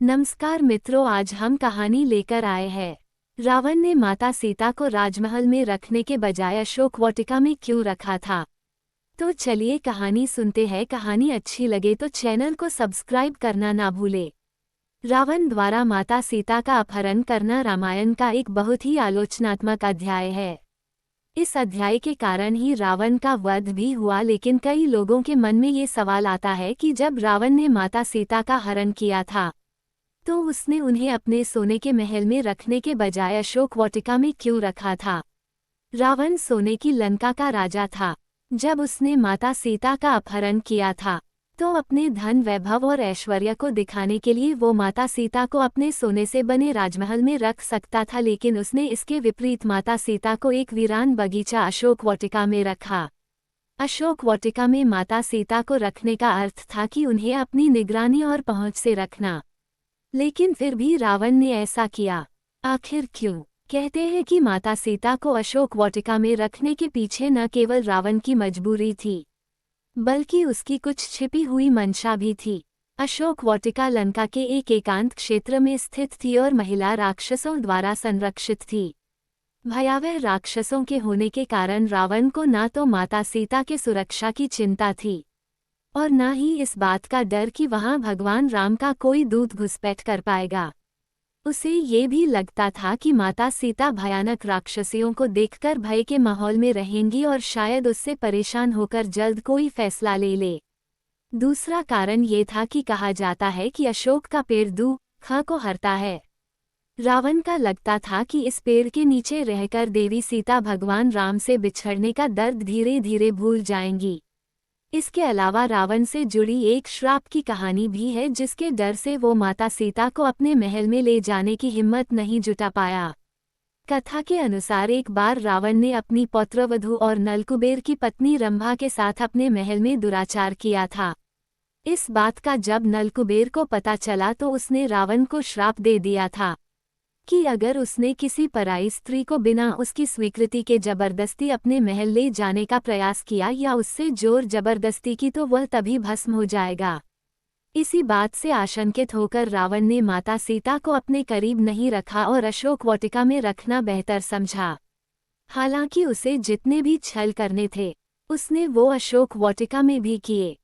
नमस्कार मित्रों, आज हम कहानी लेकर आए हैं। रावण ने माता सीता को राजमहल में रखने के बजाय अशोक वाटिका में क्यों रखा था? तो चलिए कहानी सुनते हैं। कहानी अच्छी लगे तो चैनल को सब्सक्राइब करना ना भूले। रावण द्वारा माता सीता का अपहरण करना रामायण का एक बहुत ही आलोचनात्मक अध्याय है। इस अध्याय के कारण ही रावण का वध भी हुआ, लेकिन कई लोगों के मन में ये सवाल आता है कि जब रावण ने माता सीता का हरण किया था तो उसने उन्हें अपने सोने के महल में रखने के बजाय अशोक वाटिका में क्यों रखा था? रावण सोने की लंका का राजा था। जब उसने माता सीता का अपहरण किया था तो अपने धन वैभव और ऐश्वर्य को दिखाने के लिए वो माता सीता को अपने सोने से बने राजमहल में रख सकता था, लेकिन उसने इसके विपरीत माता सीता को एक वीरान बगीचा अशोक वाटिका में रखा। अशोक वाटिका में माता सीता को रखने का अर्थ था कि उन्हें अपनी निगरानी और पहुंच से रखना। लेकिन फिर भी रावण ने ऐसा किया। आखिर क्यों? कहते हैं कि माता सीता को अशोक वाटिका में रखने के पीछे न केवल रावण की मजबूरी थी, बल्कि उसकी कुछ छिपी हुई मंशा भी थी। अशोक वाटिका लंका के एक एकांत क्षेत्र में स्थित थी और महिला राक्षसों द्वारा संरक्षित थी। भयावह राक्षसों के होने के कारण रावण को न तो माता सीता के सुरक्षा की चिंता थी और न ही इस बात का डर कि वहां भगवान राम का कोई दूत घुसपैठ कर पाएगा। उसे ये भी लगता था कि माता सीता भयानक राक्षसियों को देखकर भय के माहौल में रहेंगी और शायद उससे परेशान होकर जल्द कोई फैसला ले ले। दूसरा कारण ये था कि कहा जाता है कि अशोक का पेड़ दुख को हरता है। रावण का लगता था कि इस पेड़ के नीचे रहकर देवी सीता भगवान राम से बिछड़ने का दर्द धीरे धीरे भूल जाएंगी। इसके अलावा रावण से जुड़ी एक श्राप की कहानी भी है, जिसके डर से वो माता सीता को अपने महल में ले जाने की हिम्मत नहीं जुटा पाया। कथा के अनुसार एक बार रावण ने अपनी पौत्रवधू और नलकुबेर की पत्नी रंभा के साथ अपने महल में दुराचार किया था। इस बात का जब नलकुबेर को पता चला तो उसने रावण को श्राप दे दिया था कि अगर उसने किसी पराई स्त्री को बिना उसकी स्वीकृति के जबरदस्ती अपने महल ले जाने का प्रयास किया या उससे जोर जबरदस्ती की तो वह तभी भस्म हो जाएगा। इसी बात से आशंकित होकर रावण ने माता सीता को अपने करीब नहीं रखा और अशोक वाटिका में रखना बेहतर समझा। हालांकि उसे जितने भी छल करने थे उसने वो अशोक वाटिका में भी किए।